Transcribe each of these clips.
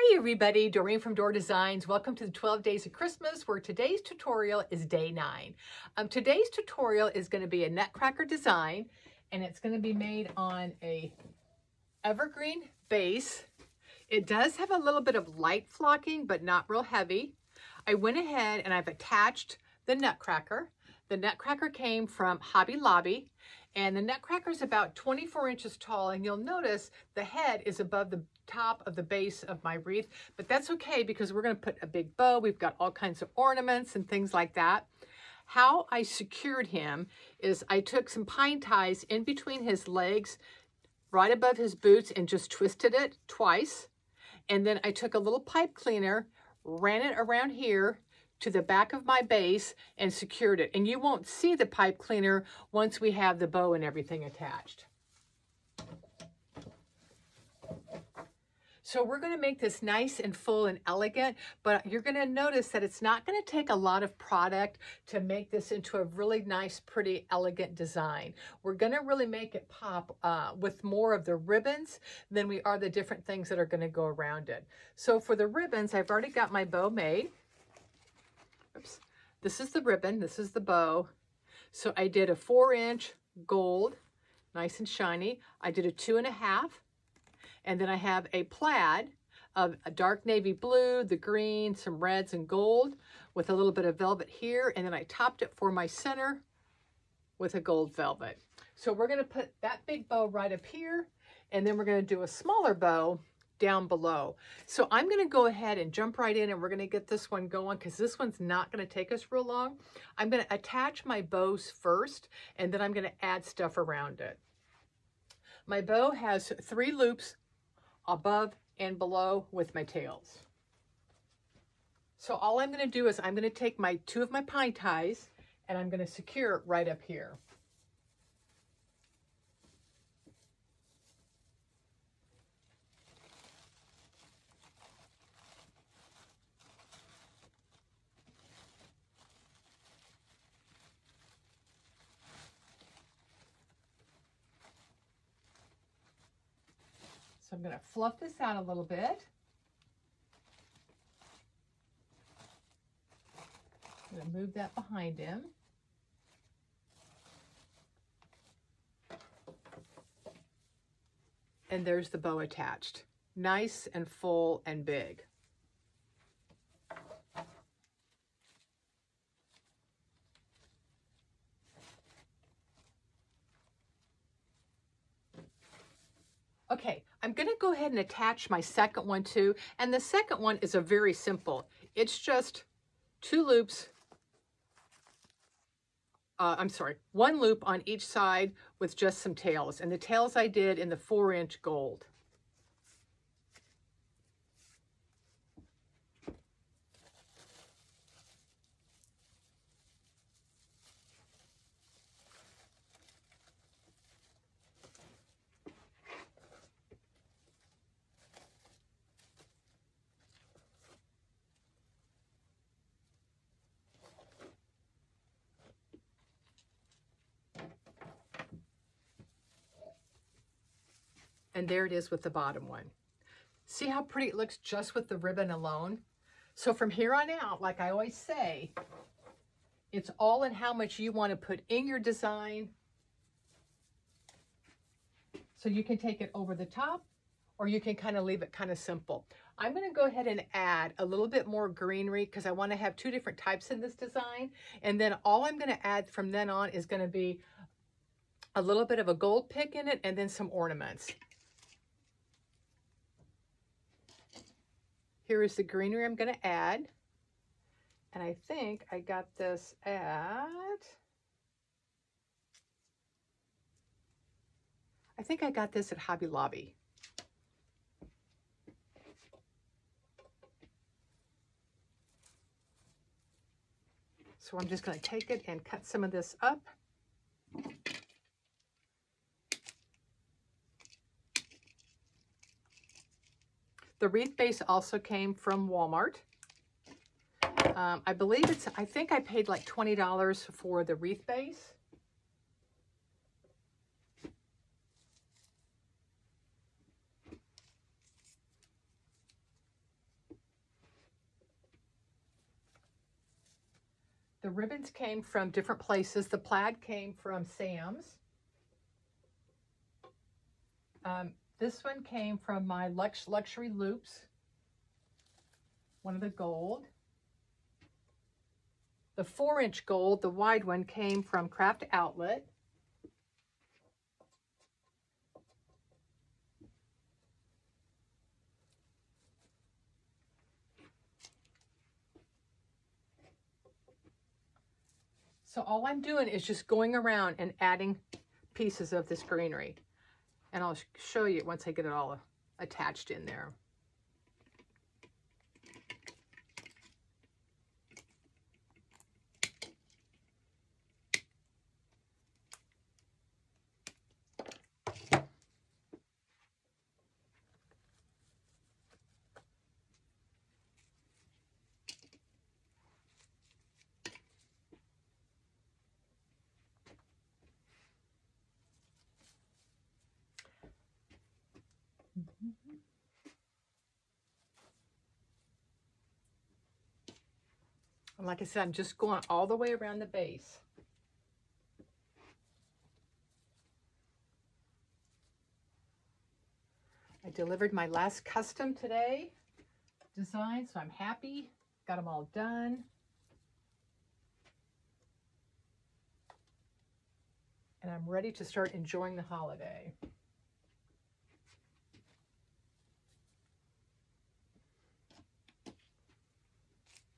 Hi everybody, Doreen from Door Designs. Welcome to the 12 Days of Christmas, where today's tutorial is day 9. Today's tutorial is going to be a Nutcracker design, and it's going to be made on a Evergreen Base. It does have a little bit of light flocking, but not real heavy. I went ahead and I've attached the Nutcracker. The Nutcracker came from Hobby Lobby, and the Nutcracker is about 24 inches tall, and you'll notice the head is above the top of the base of my wreath, but that's okay because we're going to put a big bow. We've got all kinds of ornaments and things like that. How I secured him is I took some pine ties in between his legs, right above his boots, and just twisted it twice. And then I took a little pipe cleaner, ran it around here to the back of my base and secured it. And you won't see the pipe cleaner once we have the bow and everything attached. So we're going to make this nice and full and elegant, but you're going to notice that it's not going to take a lot of product to make this into a really nice, pretty, elegant design. We're going to really make it pop with more of the ribbons than we are the different things that are going to go around it. So for the ribbons, I've already got my bow made. Oops. This is the ribbon, this is the bow. So I did a 4-inch gold, nice and shiny. I did a 2.5. And then I have a plaid of a dark navy blue, the green, some reds and gold with a little bit of velvet here. And then I topped it for my center with a gold velvet. So we're going to put that big bow right up here, and then we're going to do a smaller bow down below. So I'm going to go ahead and jump right in, and we're going to get this one going because this one's not going to take us real long. I'm going to attach my bows first, and then I'm going to add stuff around it. My bow has 3 loops above and below with my tails. So all I'm going to do is I'm going to take my 2 of my pine ties and I'm going to secure it right up here. So I'm going to fluff this out a little bit. I'm going to move that behind him. And there's the bow attached. Nice and full and big. Okay, I'm going to go ahead and attach my second one too. And the second one is a very simple. It's just 2 loops. 1 loop on each side with just some tails. And the tails I did in the 4-inch gold. And there it is with the bottom one. See how pretty it looks just with the ribbon alone? So from here on out, like I always say, it's all in how much you want to put in your design. So you can take it over the top, or you can kind of leave it kind of simple. I'm going to go ahead and add a little bit more greenery because I want to have 2 different types in this design. And then all I'm going to add from then on is going to be a little bit of a gold pick in it and then some ornaments. Here is the greenery I'm going to add. And I think I got this at, Hobby Lobby. So I'm just going to take it and cut some of this up. The wreath base also came from Walmart. I believe I think I paid like $20 for the wreath base. The ribbons came from different places. The plaid came from Sam's. This one came from my Luxury Loops, one of the gold. The 4-inch gold, the wide one, came from Craft Outlet. So all I'm doing is just going around and adding pieces of this greenery. And I'll show you once I get it all attached in there. And like I said, I'm just going all the way around the base. I delivered my last custom today design, so I'm happy. Got them all done. And I'm ready to start enjoying the holiday.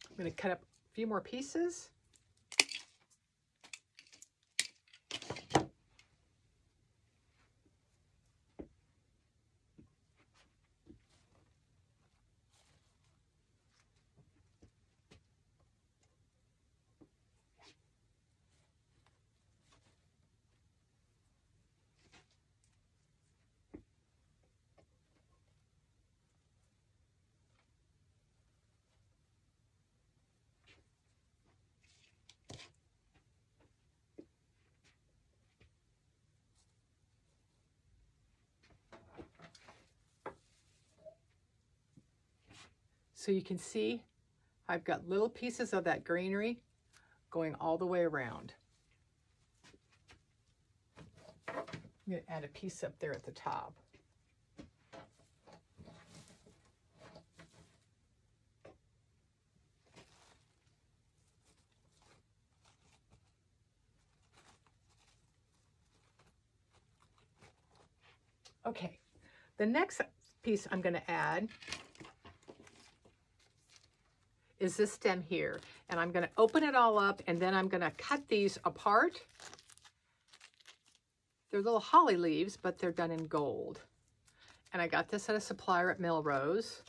I'm going to cut up a few more pieces. So you can see I've got little pieces of that greenery going all the way around. I'm going to add a piece up there at the top. Okay, the next piece I'm going to add is this stem here, and I'm going to open it all up, and then I'm going to cut these apart. They're little holly leaves, but they're done in gold. And I got this at a supplier at Melrose.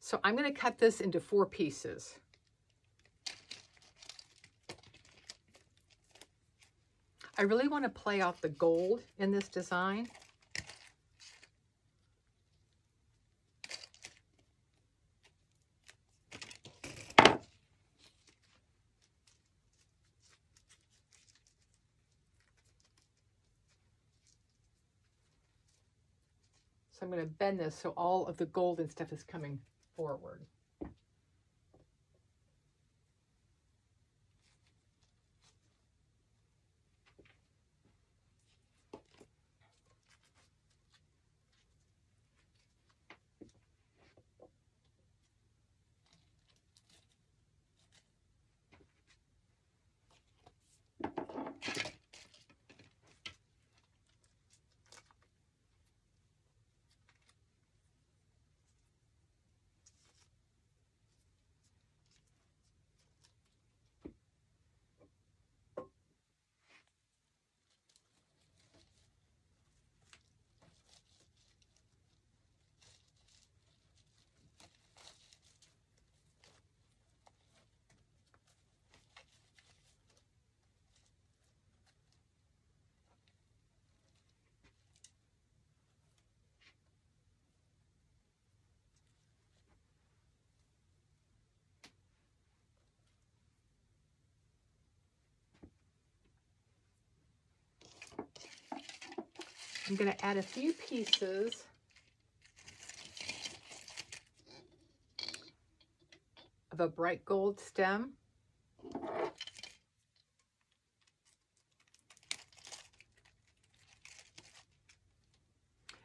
So I'm going to cut this into 4 pieces. I really want to play off the gold in this design. So I'm going to bend this so all of the gold and stuff is coming forward. I'm going to add a few pieces of of a bright gold stem.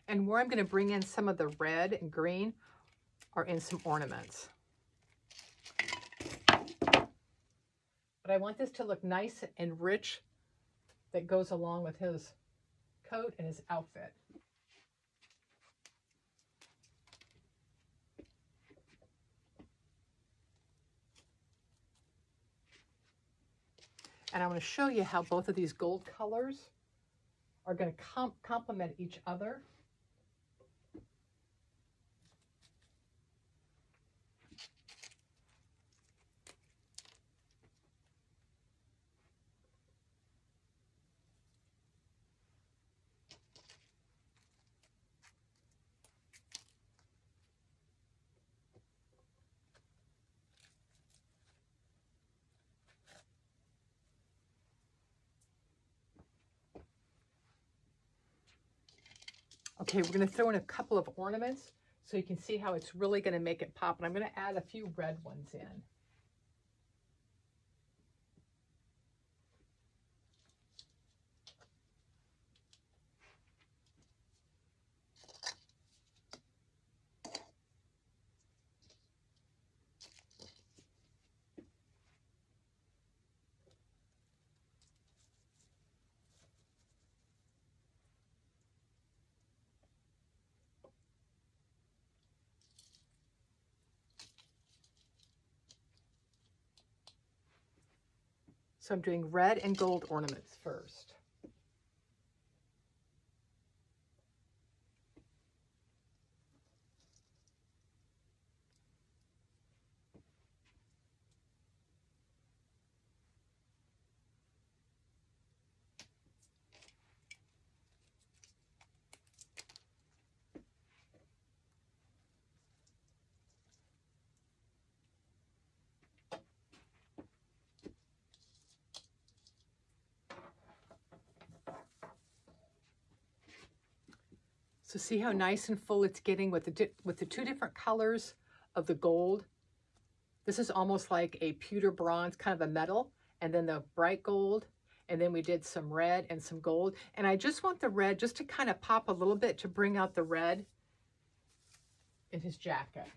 And where I'm going to bring in some of the red and green are in some ornaments. But I want this to look nice and rich, that goes along with his coat and his outfit. And I want to show you how both of these gold colors are going to complement each other. Okay, we're going to throw in a couple of ornaments so you can see how it's really going to make it pop. And I'm going to add a few red ones in. So I'm doing red and gold ornaments first. So see how nice and full it's getting with the two different colors of the gold. This is almost like a pewter bronze, kind of a metal, and then the bright gold, and then we did some red and some gold. And I just want the red just to kind of pop a little bit to bring out the red in his jacket.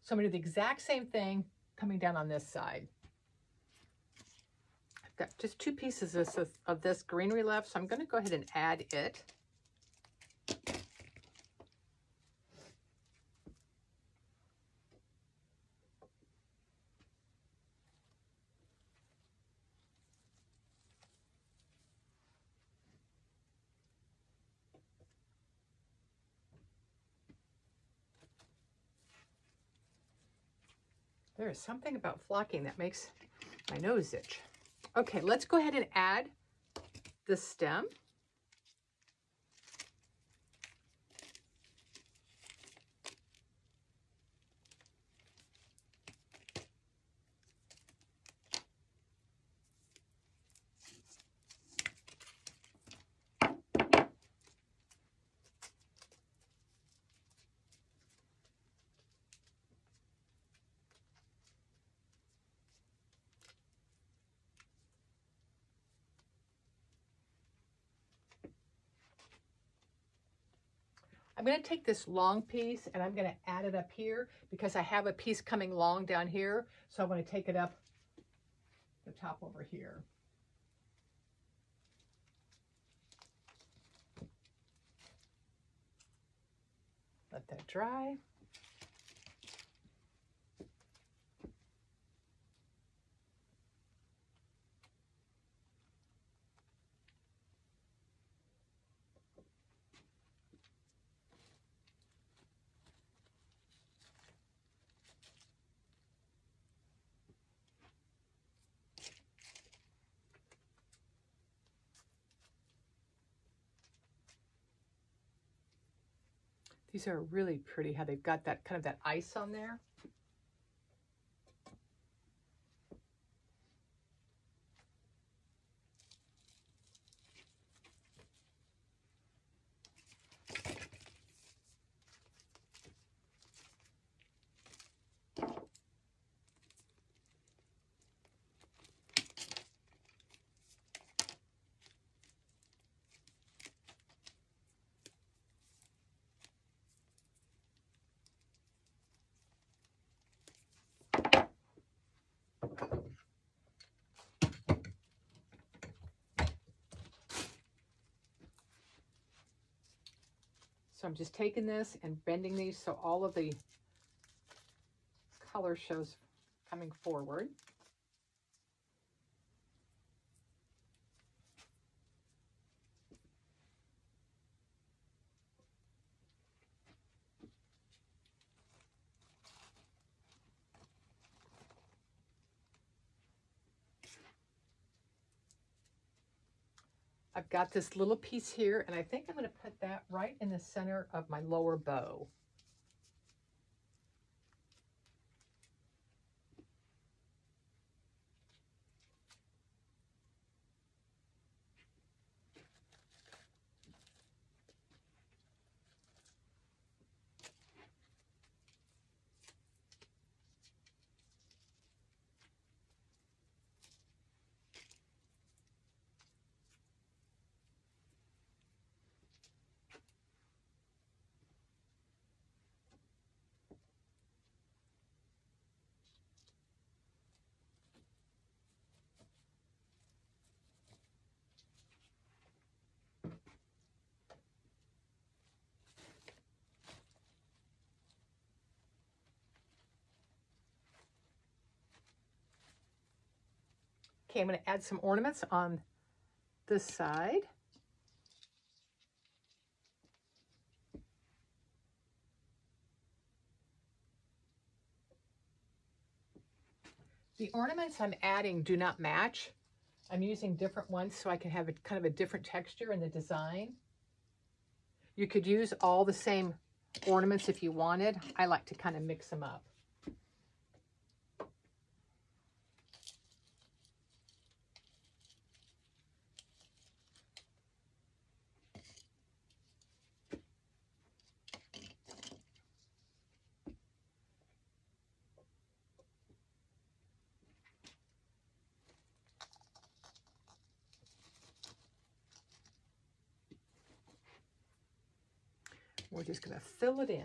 So I'm going to do the exact same thing coming down on this side. I've got just two pieces of this greenery left, so I'm going to go ahead and add it. There is something about flocking that makes my nose itch. Okay, let's go ahead and add the stem. I'm going to take this long piece and I'm going to add it up here because I have a piece coming long down here. So I want to take it up the top over here. Let that dry. These are really pretty, how they've got that kind of that ice on there. So I'm just taking this and bending these so all of the color shows coming forward. I've got this little piece here, and I think I'm going to put that right in the center of my lower bow. Okay, I'm going to add some ornaments on this side. The ornaments I'm adding do not match. I'm using different ones so I can have a kind of a different texture in the design. You could use all the same ornaments if you wanted. I like to kind of mix them up. We're just going to fill it in.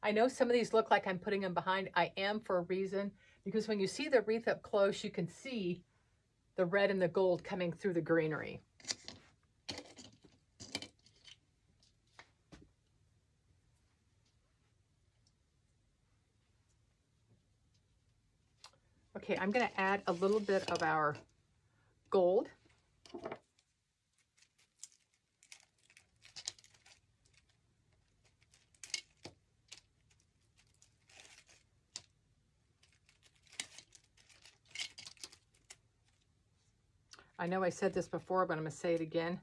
I know some of these look like I'm putting them behind. I am for a reason, because when you see the wreath up close, you can see the red and the gold coming through the greenery. Okay, I'm going to add a little bit of our gold. I know I said this before, but I'm going to say it again.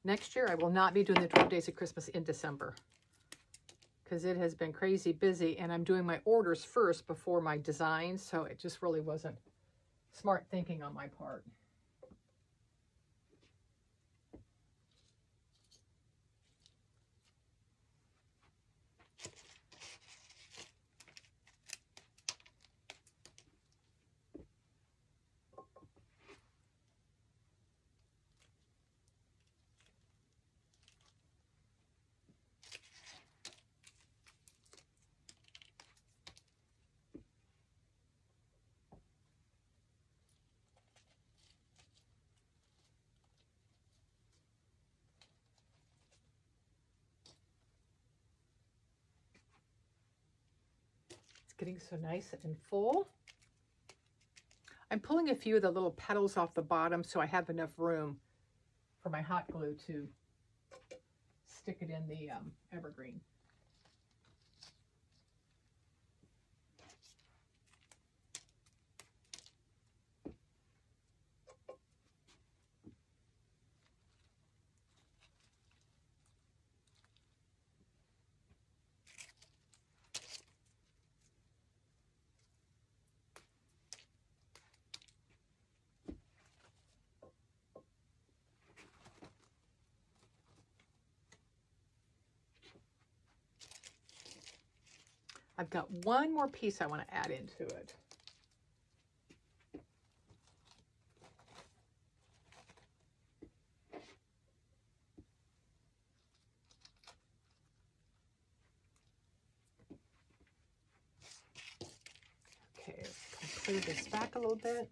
Next year, I will not be doing the 12 Days of Christmas in December because it has been crazy busy, and I'm doing my orders first before my designs, so it just really wasn't smart thinking on my part. Getting so nice and full. I'm pulling a few of the little petals off the bottom so I have enough room for my hot glue to stick it in the evergreen. I've got one more piece I want to add into it. Okay, let's clear this back a little bit.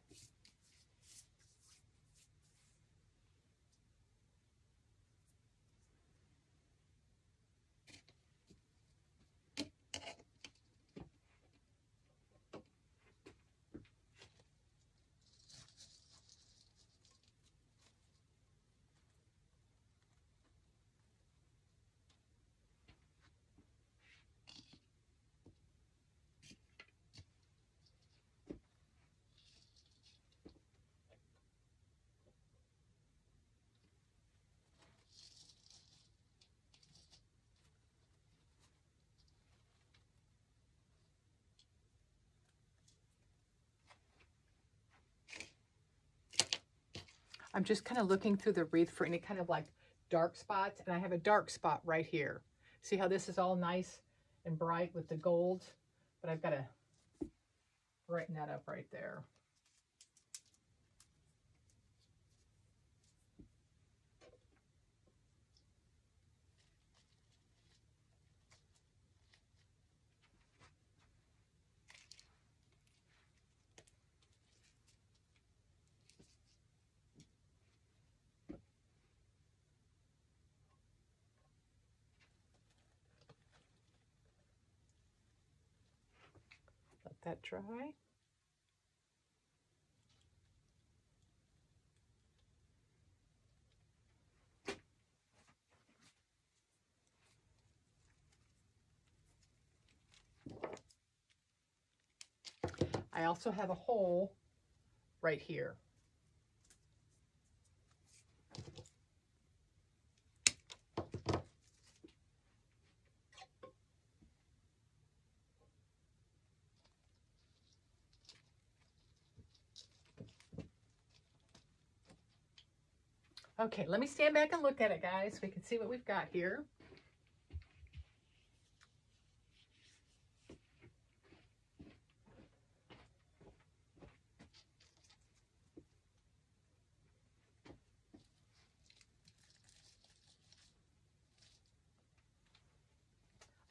I'm just kind of looking through the wreath for any kind of like dark spots, and I have a dark spot right here. See how this is all nice and bright with the gold, but I've got to brighten that up right there. Let that dry. I also have a hole right here. Okay, let me stand back and look at it, guys, so we can see what we've got here.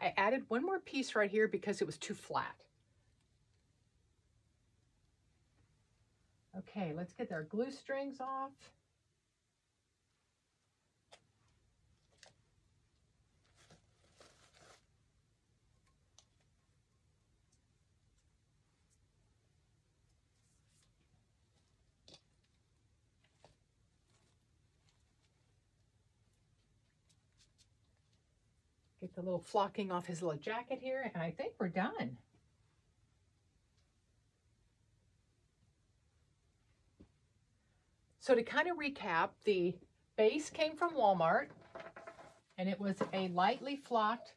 I added one more piece right here because it was too flat. Okay, let's get our glue strings off. Get the little flocking off his little jacket here, and I think we're done. So to kind of recap, the base came from Walmart, and it was a lightly flocked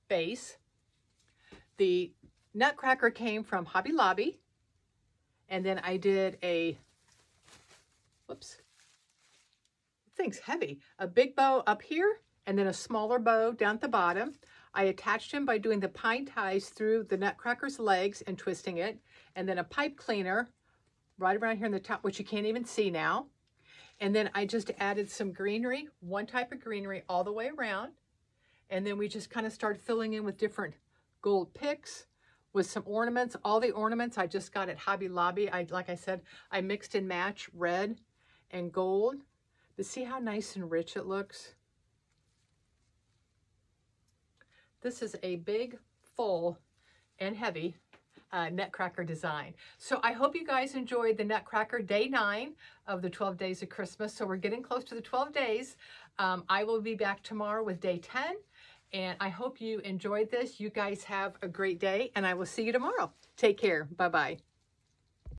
base. The Nutcracker came from Hobby Lobby, and then I did a, whoops, this thing's heavy, a big bow up here, and then a smaller bow down at the bottom. I attached him by doing the pine ties through the Nutcracker's legs and twisting it, and then a pipe cleaner right around here in the top, which you can't even see now. And then I just added some greenery, one type of greenery all the way around. And then we just kind of started filling in with different gold picks with some ornaments. All the ornaments I just got at Hobby Lobby. Like I said, I mixed and matched red and gold. But see how nice and rich it looks? This is a big, full, and heavy Nutcracker design. So I hope you guys enjoyed the Nutcracker day 9 of the 12 days of Christmas. So we're getting close to the 12 days. I will be back tomorrow with day 10. And I hope you enjoyed this. You guys have a great day, and I will see you tomorrow. Take care. Bye-bye.